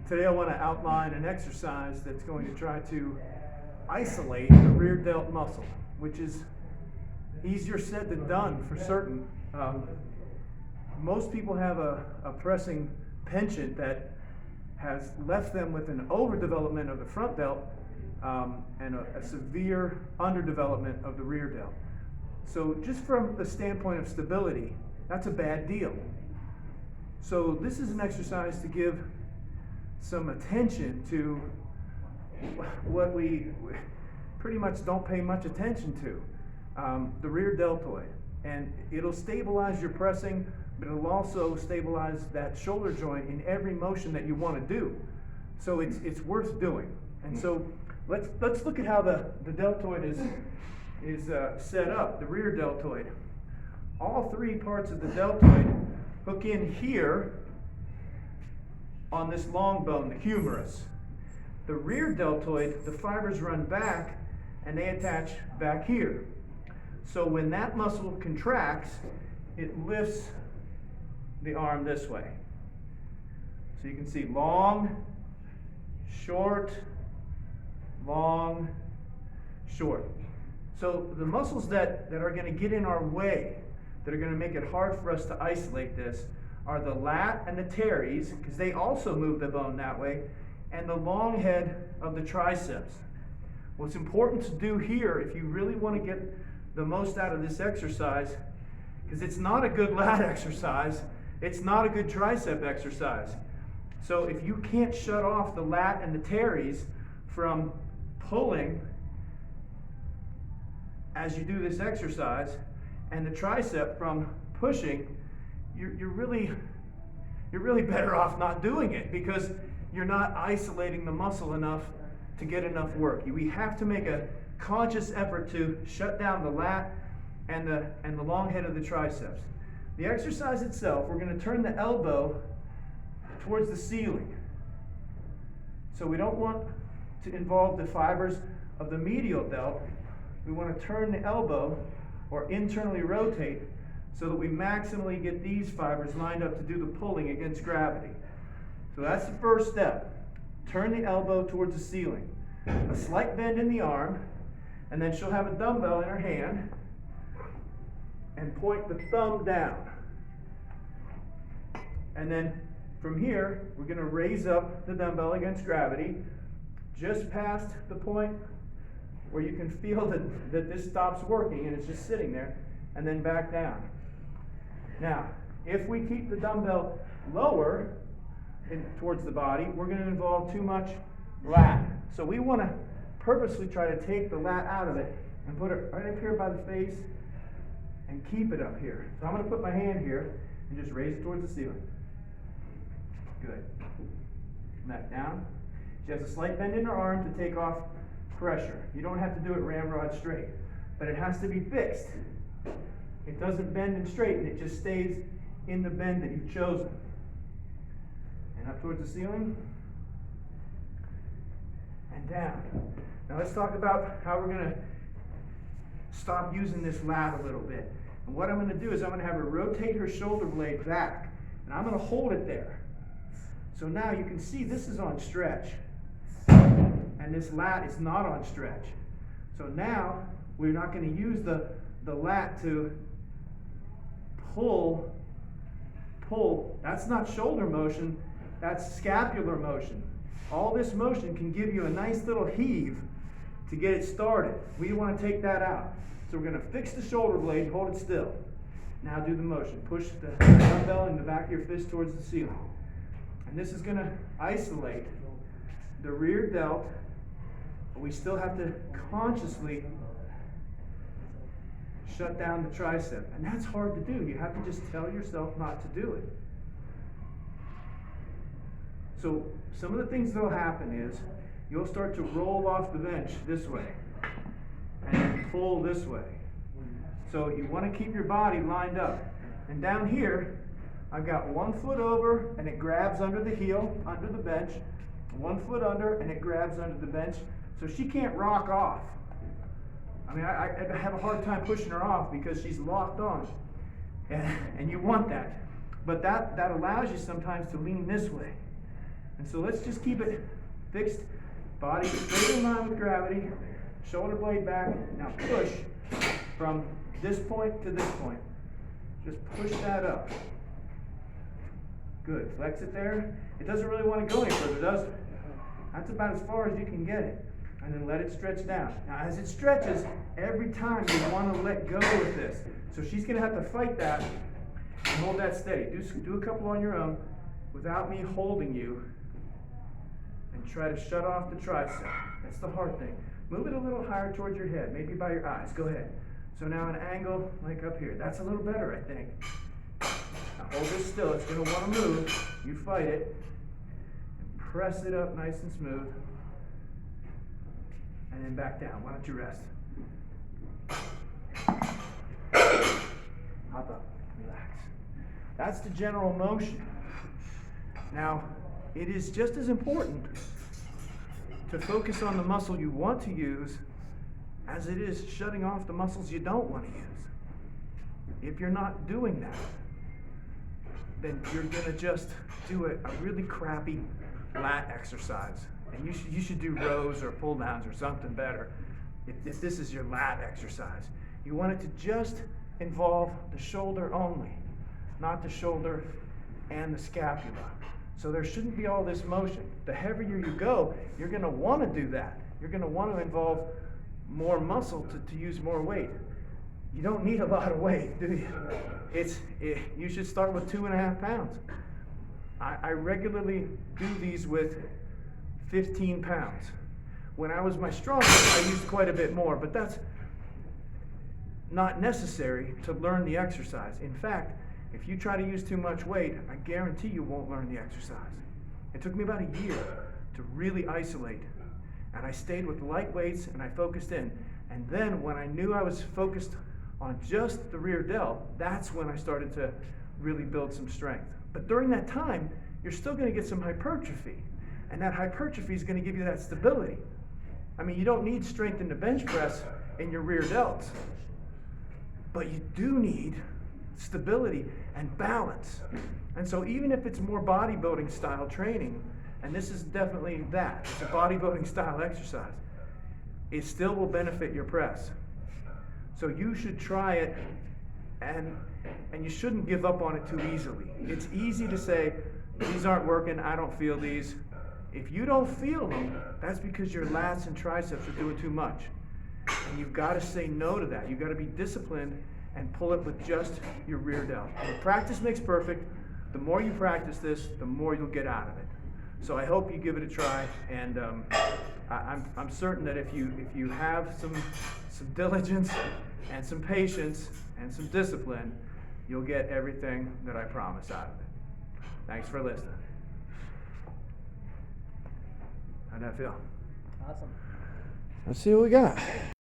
Today I want to outline an exercise that's going to try to isolate the rear delt muscle, which is easier said than done for certain. Most people have a pressing penchant that has left them with an overdevelopment of the front delt and a severe underdevelopment of the rear delt. So just from the standpoint of stability, that's a bad deal. So this is an exercise to give some attention to what we pretty much don't pay much attention to, the rear deltoid. And it'll stabilize your pressing, but it'll also stabilize that shoulder joint in every motion that you want to do. So it's worth doing. And so let's look at how the deltoid is set up, the rear deltoid. All three parts of the deltoid hook in here on this long bone, the humerus. The rear deltoid, the fibers run back and they attach back here. So when that muscle contracts, it lifts the arm this way. So you can see long, short, long, short. So the muscles that are going to get in our way, that are going to make it hard for us to isolate this, are the lat and the teres, because they also move the bone that way, and the long head of the triceps. What's important to do here, if you really want to get the most out of this exercise, because it's not a good lat exercise, it's not a good tricep exercise. So if you can't shut off the lat and the teres from pulling as you do this exercise, and the tricep from pushing, you're really better off not doing it, because you're not isolating the muscle enough to get enough work. We have to make a conscious effort to shut down the lat and the long head of the triceps. The exercise itself, we're going to turn the elbow towards the ceiling. So we don't want to involve the fibers of the medial delt. We want to turn the elbow or internally rotate so that we maximally get these fibers lined up to do the pulling against gravity. So that's the first step. Turn the elbow towards the ceiling. A slight bend in the arm, and then she'll have a dumbbell in her hand and point the thumb down. And then from here, we're going to raise up the dumbbell against gravity just past the point where you can feel that this stops working and it's just sitting there, and then back down. Now, if we keep the dumbbell lower towards the body, we're going to involve too much lat. So we want to purposely try to take the lat out of it and put it right up here by the face and keep it up here. So I'm going to put my hand here and just raise it towards the ceiling. Good. Back down. She has a slight bend in her arm to take off pressure. You don't have to do it ramrod straight, but it has to be fixed. It doesn't bend and straighten, it just stays in the bend that you've chosen. And up towards the ceiling, and down. Now let's talk about how we're going to stop using this lat a little bit. And what I'm going to do is I'm going to have her rotate her shoulder blade back, and I'm going to hold it there. So now you can see this is on stretch, and this lat is not on stretch. So now we're not going to use the lat to pull. That's not shoulder motion, that's scapular motion. All this motion can give you a nice little heave to get it started. We want to take that out. So we're going to fix the shoulder blade, hold it still. Now do the motion. Push the dumbbell in the back of your fist towards the ceiling. And this is going to isolate the rear delt, but we still have to consciously shut down the tricep. And that's hard to do. You have to just tell yourself not to do it. So some of the things that will happen is you'll start to roll off the bench this way and then pull this way. So you want to keep your body lined up. And down here, I've got 1 foot over and it grabs under the heel, under the bench. 1 foot under and it grabs under the bench. So she can't rock off. I mean, I have a hard time pushing her off because she's locked on. And you want that. But that allows you sometimes to lean this way. And so let's just keep it fixed, body straight in line with gravity, shoulder blade back. Now push from this point to this point. Just push that up. Good, flex it there. It doesn't really want to go any further, does it? That's about as far as you can get it. And then let it stretch down. Now as it stretches, every time you want to let go with this. So she's going to have to fight that and hold that steady. Do a couple on your own without me holding you. And try to shut off the tricep. That's the hard thing. Move it a little higher towards your head, maybe by your eyes. Go ahead. So now an angle like up here. That's a little better, I think. Now hold this still. It's going to want to move. You fight it. And press it up nice and smooth. And then back down. Why don't you rest? Hop up. Relax. That's the general motion. Now, it is just as important to focus on the muscle you want to use as it is shutting off the muscles you don't want to use. If you're not doing that, then you're going to just do a really crappy lat exercise. And you should do rows or pull downs or something better if this is your lat exercise. You want it to just involve the shoulder only, not the shoulder and the scapula. So there shouldn't be all this motion. The heavier you go, you're going to want to do that. You're going to want to involve more muscle to use more weight. You don't need a lot of weight, do you? You should start with 2.5 pounds. I regularly do these with 15 pounds. When I was my strongest, I used quite a bit more, but that's not necessary to learn the exercise. In fact, if you try to use too much weight, I guarantee you won't learn the exercise. It took me about a year to really isolate. And I stayed with light weights and I focused in. And then when I knew I was focused on just the rear delt, that's when I started to really build some strength. But during that time, you're still going to get some hypertrophy. And that hypertrophy is going to give you that stability. I mean, you don't need strength in the bench press in your rear delts. But you do need stability and balance. And so even if it's more bodybuilding style training, and this is definitely that, it's a bodybuilding style exercise, it still will benefit your press. So you should try it, and you shouldn't give up on it too easily. It's easy to say, these aren't working, I don't feel these. If you don't feel them, that's because your lats and triceps are doing too much. And you've got to say no to that. You've got to be disciplined and pull it with just your rear delt. And practice makes perfect. The more you practice this, the more you'll get out of it. So I hope you give it a try, and I'm certain that if you have some diligence and some patience and some discipline, you'll get everything that I promise out of it. Thanks for listening. How'd that feel? Awesome. Let's see what we got.